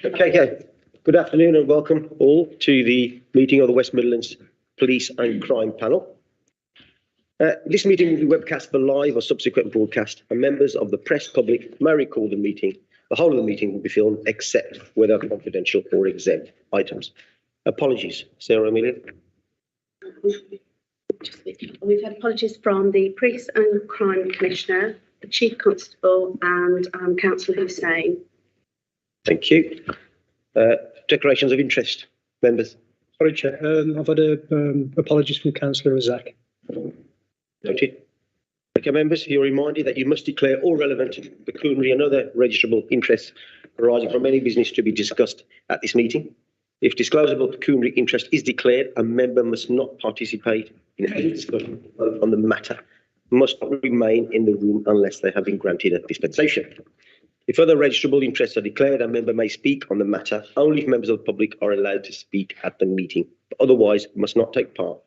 Okay. Good afternoon and welcome all to the meeting of the West Midlands Police and Crime Panel. This meeting will be webcast for live or subsequent broadcast, and members of the press public may record the meeting. The whole of the meeting will be filmed except whether confidential or exempt items. Apologies, Sarah Amelia. We've had apologies from the Police and Crime Commissioner, the Chief Constable and Councillor Hussain. Thank you. Declarations of interest, members. Sorry, Chair. I've had apologies from Councillor Razak. Noted. Okay, members, you're reminded that you must declare all relevant pecuniary and other registrable interests arising from any business to be discussed at this meeting. If disclosable pecuniary interest is declared, a member must not participate in any discussion on the matter, must not remain in the room unless they have been granted a dispensation. If other registrable interests are declared, a member may speak on the matter only if members of the public are allowed to speak at the meeting, but otherwise must not take part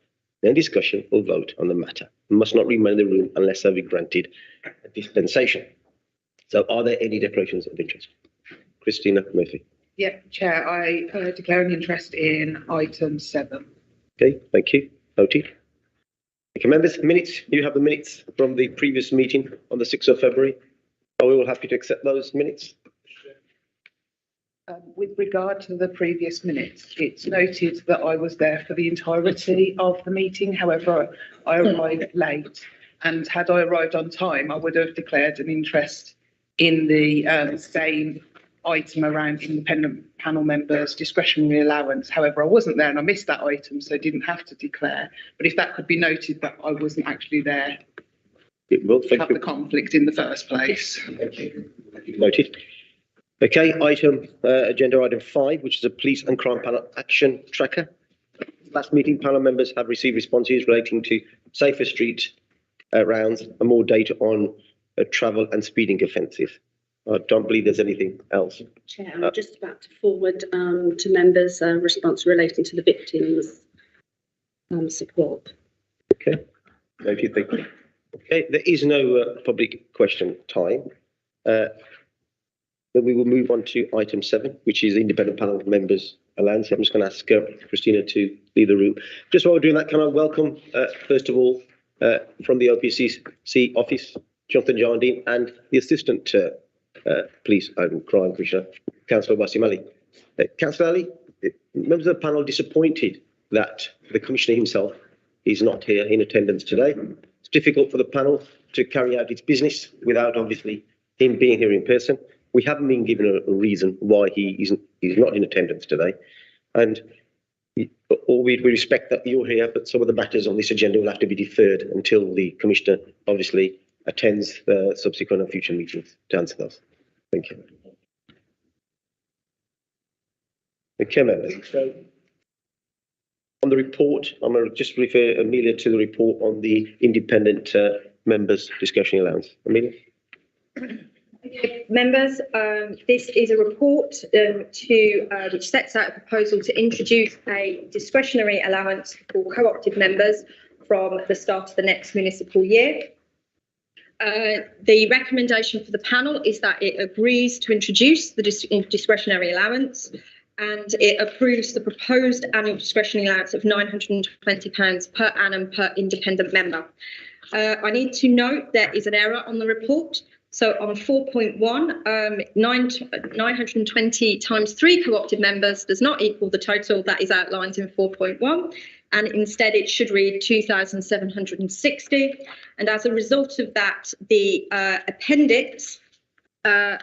in any discussion or vote on the matter, and must not remain in the room unless they have been granted a dispensation. So are there any declarations of interest? Christina Murphy. Yeah, Chair, I declare an interest in item 7. Okay, thank you. Noted. Okay, members, minutes. You have the minutes from the previous meeting on the 6th of February. Are we all happy to accept those minutes? With regard to the previous minutes, it's noted that I was there for the entirety of the meeting. However, I arrived late, and had I arrived on time, I would have declared an interest in the same item around independent panel members' discretionary allowance. However, I wasn't there and I missed that item, so I didn't have to declare. But if that could be noted that I wasn't actually there, It will. have the conflict in the first place. Thank you. Noted. Okay, agenda item 5, which is a police and crime panel action tracker. Last meeting, panel members have received responses relating to safer street rounds and more data on travel and speeding offences. I don't believe there's anything else. Chair, I'm just about to forward to members a response relating to the victims' support. Okay, noted. Thank you. Okay, there is no public question time. Then we will move on to item 7, which is independent panel members' allowance. I'm just going to ask Christina to leave the room. Just while we're doing that, can I welcome, first of all, from the OPCC office, Jonathan Jardine, and the Assistant Police and Crime Commissioner, Councillor Wasim Ali. Councillor Ali, members of the panel disappointed that the Commissioner himself is not here in attendance today. It's difficult for the panel to carry out its business without, obviously, him being here in person. We haven't been given a reason why he's not in attendance today. And albeit we respect that you're here, but some of the matters on this agenda will have to be deferred until the Commissioner, obviously, attends the subsequent and future meetings to answer those. Thank you. Okay, members. So on the report, I'm going to just refer Amelia to the report on the independent members' discretionary allowance. Amelia? Okay, members, this is a report which sets out a proposal to introduce a discretionary allowance for co-opted members from the start of the next municipal year. The recommendation for the panel is that it agrees to introduce the discretionary allowance, and it approves the proposed annual discretionary allowance of £920 per annum per independent member. I need to note there is an error on the report. So on 4.1, 920 times 3 co-opted members does not equal the total that is outlined in 4.1. And instead it should read 2,760. And as a result of that, the appendix, the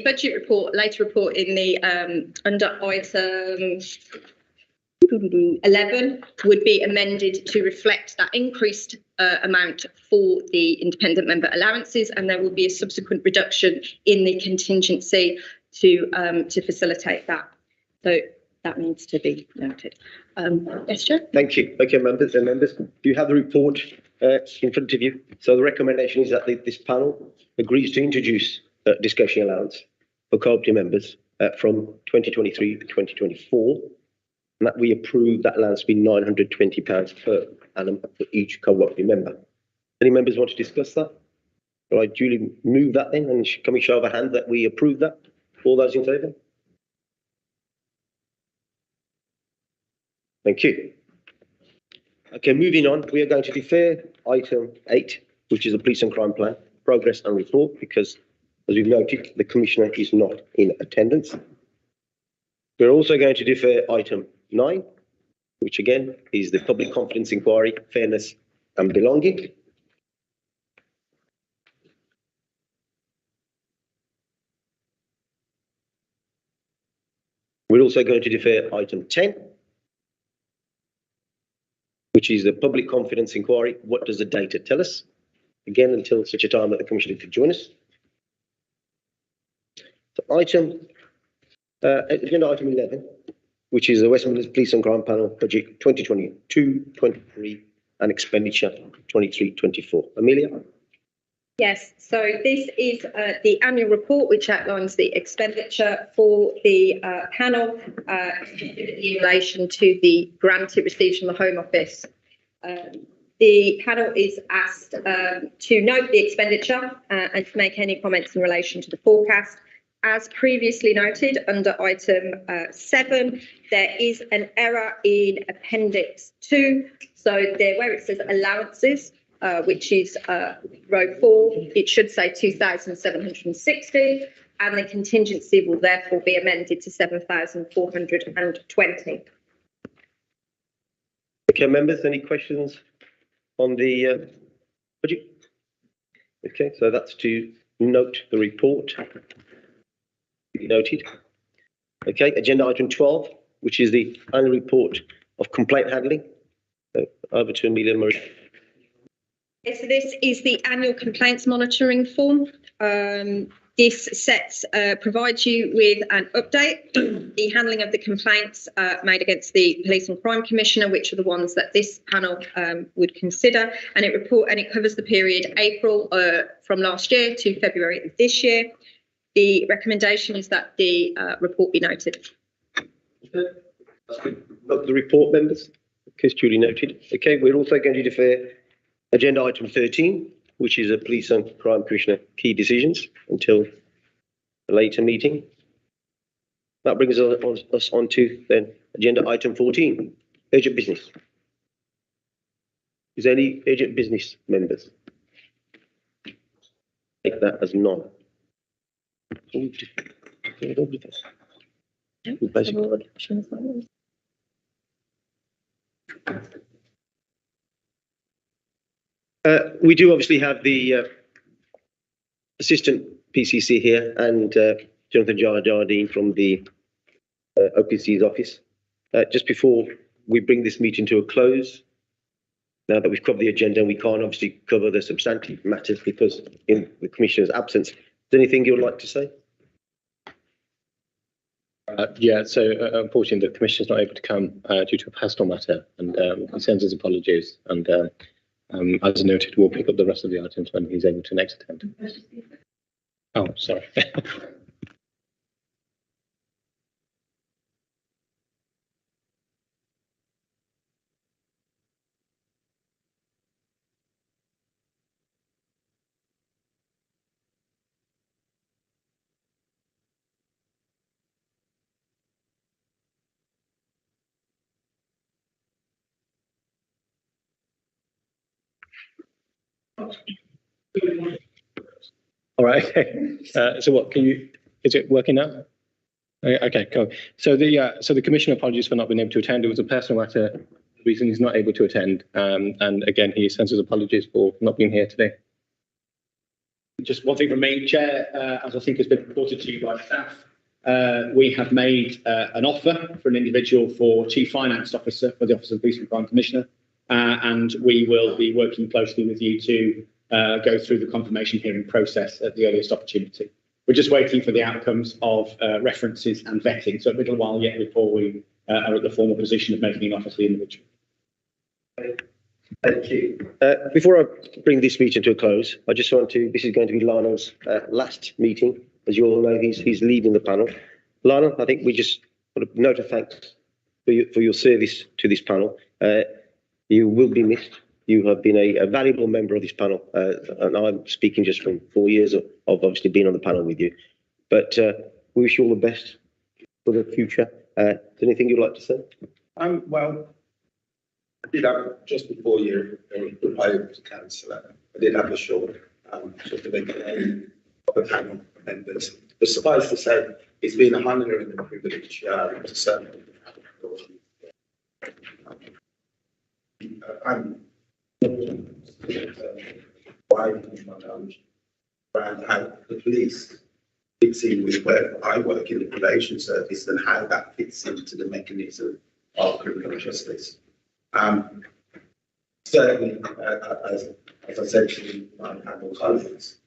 budget report, later report in the under item 11 would be amended to reflect that increased amount for the independent member allowances, and there will be a subsequent reduction in the contingency to facilitate that. So that needs to be noted. Yes, Chair? Thank you. Okay, members and members, you have the report in front of you. So the recommendation is that this panel agrees to introduce discretionary allowance for co-opted members from 2023 to 2024, and that we approve that allowance to be £920 per annum for each co-opted member. Any members want to discuss that? Shall I duly move that then? And can we show of a hand that we approve that? All those in favour? Thank you. Okay, moving on, we are going to defer item 8, which is the police and crime plan, progress and report, because as we've noted, the Commissioner is not in attendance. We're also going to defer item 9, which again is the public confidence inquiry, fairness and belonging. We're also going to defer item 10, which is the public confidence inquiry. What does the data tell us? Again, until such a time that the Commissioner could join us. So agenda item 11, which is the West Midlands Police and Crime Panel Budget 2022-23 and Expenditure 23-24. Amelia? Yes, so this is the annual report which outlines the expenditure for the panel in relation to the grant it received from the Home Office. The panel is asked to note the expenditure and to make any comments in relation to the forecast. As previously noted under item 7, there is an error in Appendix 2. So there, where it says allowances, which is row 4, it should say 2,760, and the contingency will therefore be amended to 7,420. Okay, members, any questions on the budget? Okay, so that's to note the report. Noted. Okay, agenda item 12, which is the annual report of complaint handling. Over to Amelia Marie. So this is the annual complaints monitoring form. This provides you with an update, the handling of the complaints made against the Police and Crime Commissioner, which are the ones that this panel would consider, and it covers the period April from last year to February of this year. The recommendation is that the report be noted. The report, members. Okay, it's duly noted. Okay, we're also going to defer agenda item 13, which is a Police and Crime Commissioner key decisions, until a later meeting. That brings us on to then agenda item 14, urgent business. Is there any urgent business, members? Take that as none. We do obviously have the assistant PCC here and Jonathan Jardine from the OPC's office. Just before we bring this meeting to a close, now that we've covered the agenda, we can't obviously cover the substantive matters because in the Commissioner's absence. Is there anything you would like to say? So unfortunately, the Commissioner's not able to come due to a personal matter, and he sends his apologies. And as noted, we'll pick up the rest of the items when he's able to next attend. Oh, sorry. All right. Okay. So what is it working now? Okay, cool. So the Commissioner apologies for not being able to attend. It was a personal matter. The reason he's not able to attend. And again, he sends his apologies for not being here today. Just one thing from me, Chair, as I think has been reported to you by staff, we have made an offer for an individual for Chief Finance Officer for the Office of Police and Crime Commissioner, and we will be working closely with you to go through the confirmation hearing process at the earliest opportunity. We're just waiting for the outcomes of references and vetting, so a little while yet before we are at the formal position of making an offer to the individual. Thank you. Before I bring this meeting to a close, I just want to, this is going to be Lionel's last meeting. As you all know, he's leaving the panel. Lionel, I think we just want a note of thanks for your service to this panel. You will be missed. you have been a valuable member of this panel, and I'm speaking just from 4 years of obviously being on the panel with you. But we wish you all the best for the future. Anything you'd like to say? Well, I did have, just before you proposed to councillor, I did have a short, just to make of the panel members. But suffice to say, it's been an honour and a privilege to serve. I'm widening my knowledge around how the police fits in with where I work in the probation service and how that fits into the mechanism of criminal justice. Certainly, as I said to my panel colleagues,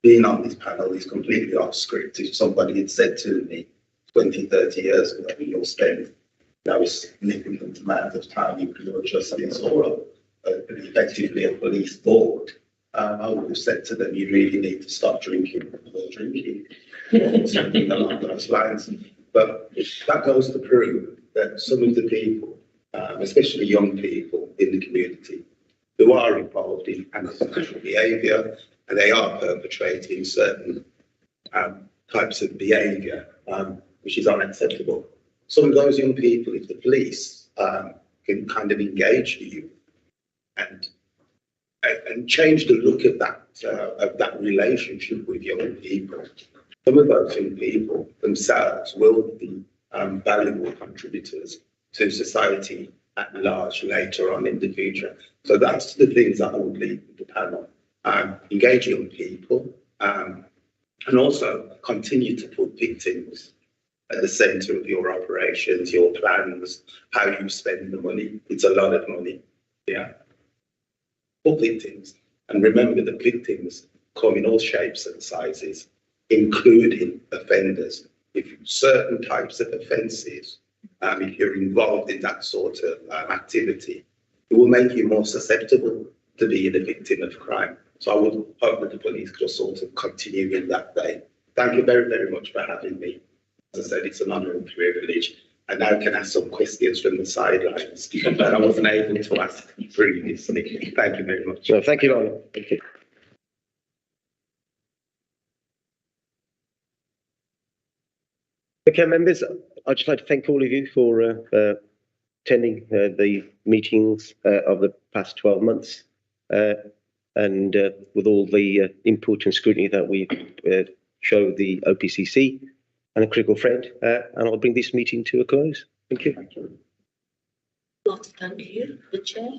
being on this panel is completely off script. If somebody had said to me 20, 30 years ago, you'll spend a significant amount of time in criminal justice or effectively a police board, I would have said to them, you really need to stop drinking or drinking, or something along those lines. But that goes to prove that some of the people, especially young people in the community, who are involved in antisocial behaviour, and they are perpetrating certain types of behaviour, which is unacceptable. Some of those young people, if the police can kind of engage you and change the look of that relationship with young people, some of those young people themselves will be valuable contributors to society at large later on in the future. So that's the things that I would leave with the panel. Engage young people and also continue to put victims at the centre of your operations, your plans, how you spend the money. It's a lot of money, yeah. For victims, and remember that victims come in all shapes and sizes, including offenders. If certain types of offences, if you're involved in that sort of activity, it will make you more susceptible to being a victim of crime. So I would hope that the police could sort of continue in that vein. Thank you very, very much for having me. As I said, it's an honour and privilege. I now can ask some questions from the sidelines that I wasn't able to ask previously. Thank you very much. No, thank you, Lionel. Thank you. Okay, members, I'd just like to thank all of you for attending the meetings of the past 12 months and with all the input and scrutiny that we show the OPCC and a critical friend. And I'll bring this meeting to a close. Thank you. Thank you, the chair.